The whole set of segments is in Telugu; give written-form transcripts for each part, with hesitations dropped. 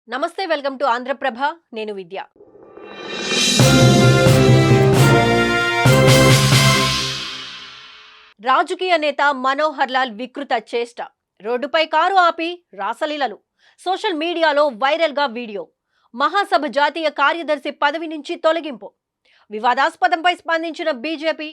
నమస్తే, వెల్కమ్ టు ఆంధ్రప్రభ. నేను విద్య. రాజకీయ నేత మనోహర్ లాల్ వికృత చేష్ట. రోడ్డుపై కారు ఆపి రాసలీలలు. సోషల్ మీడియాలో వైరల్ గా వీడియో. మహాసభ జాతీయ కార్యదర్శి పదవి నుంచి తొలగింపు. వివాదాస్పదంపై స్పందించిన బీజేపీ,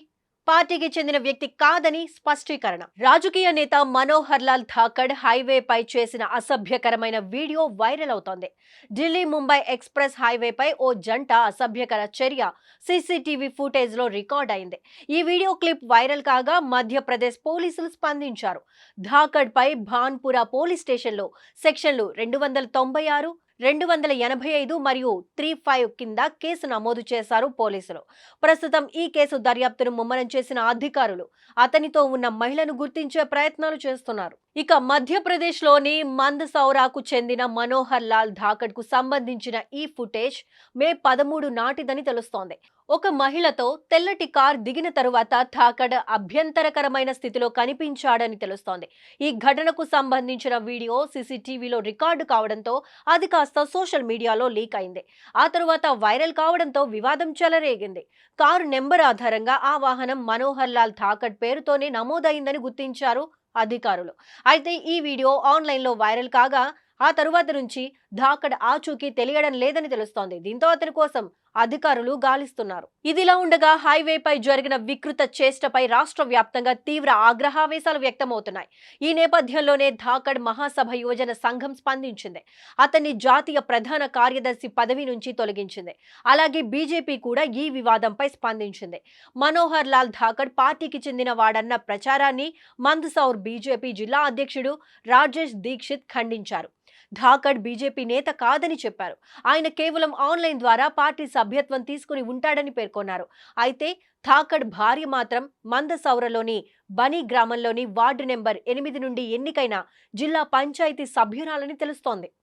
పార్టీకి చెందిన వ్యక్తి కాదని స్పష్టీకరణ. రాజకీయ నేత మనోహర్ లాల్ ఠాకర్ హైవేపై చేసిన అసభ్యకరమైన వీడియో వైరల్ అవుతోంది. ఢిల్లీ ముంబై ఎక్స్ప్రెస్ హైవేపై ఓ జంట అసభ్యకర చర్య సీసీటీవీ ఫుటేజ్ లో రికార్డ్ అయింది. ఈ వీడియో క్లిప్ వైరల్ కాగా మధ్యప్రదేశ్ పోలీసులు స్పందించారు. ఠాకర్ పై భాన్పురా పోలీస్ స్టేషన్లో సెక్షన్లు 296, 285 మరియు 35 కింద కేసు నమోదు చేశారు పోలీసులు. ప్రస్తుతం ఈ కేసు దర్యాప్తును ముమ్మరం చేసిన అధికారులు అతనితో ఉన్న మహిళను గుర్తించే ప్రయత్నాలు చేస్తున్నారు. ఇక మధ్యప్రదేశ్లోని మందసౌరాకు చెందిన మనోహర్ లాల్ ఠాకర్ కు సంబంధించిన ఈ ఫుటేజ్ మే 13 నాటిదని తెలుస్తోంది. ఒక మహిళతో తెల్లటి కార్ దిగిన తరువాత ఠాకర్ అభ్యంతరకరమైన స్థితిలో కనిపించాడని తెలుస్తోంది. ఈ ఘటనకు సంబంధించిన వీడియో సీసీటీవీలో రికార్డు కావడంతో అది కాస్త సోషల్ మీడియాలో లీక్ అయింది. ఆ తరువాత వైరల్ కావడంతో వివాదం చెలరేగింది. కారు నెంబర్ ఆధారంగా ఆ వాహనం మనోహర్ లాల్ ఠాకర్ పేరుతోనే నమోదైందని గుర్తించారు అధికారులు. అయితే ఈ వీడియో ఆన్లైన్ లో వైరల్ కాగా ఆ తరువాత నుంచి ఠాకర్ ఆచూకీ తెలియడం లేదని తెలుస్తోంది. దీంతో అతని కోసం అధికారులు గాలిస్తున్నారు. ఇదిలా ఉండగా హైవేపై జరిగిన వికృత చేష్టపై రాష్ట్ర వ్యాప్తంగా తీవ్ర ఆగ్రహావేశాలు వ్యక్తమవుతున్నాయి. ఈ నేపథ్యంలోనే ఠాకర్ మహాసభ యువజన సంఘం స్పందించింది. అతన్ని జాతీయ ప్రధాన కార్యదర్శి పదవి నుంచి తొలగించింది. అలాగే బీజేపీ కూడా ఈ వివాదంపై స్పందించింది. మనోహర్ లాల్ ఠాకర్ పార్టీకి చెందిన వాడన్న ప్రచారాన్ని మందసౌర్ బీజేపీ జిల్లా అధ్యక్షుడు రాజేష్ దీక్షిత్ ఖండించారు. ఠాకర్ బీజేపీ నేత కాదని చెప్పారు. ఆయన కేవలం ఆన్లైన్ ద్వారా పార్టీ సభ్యత్వం తీసుకుని ఉంటాడని పేర్కొన్నారు. అయితే ఠాకర్ భార్య మాత్రం మందసౌరలోని బనీ గ్రామంలోని వార్డు నెంబర్ 8 నుండి ఎన్నికైన జిల్లా పంచాయతీ సభ్యురాలని తెలుస్తోంది.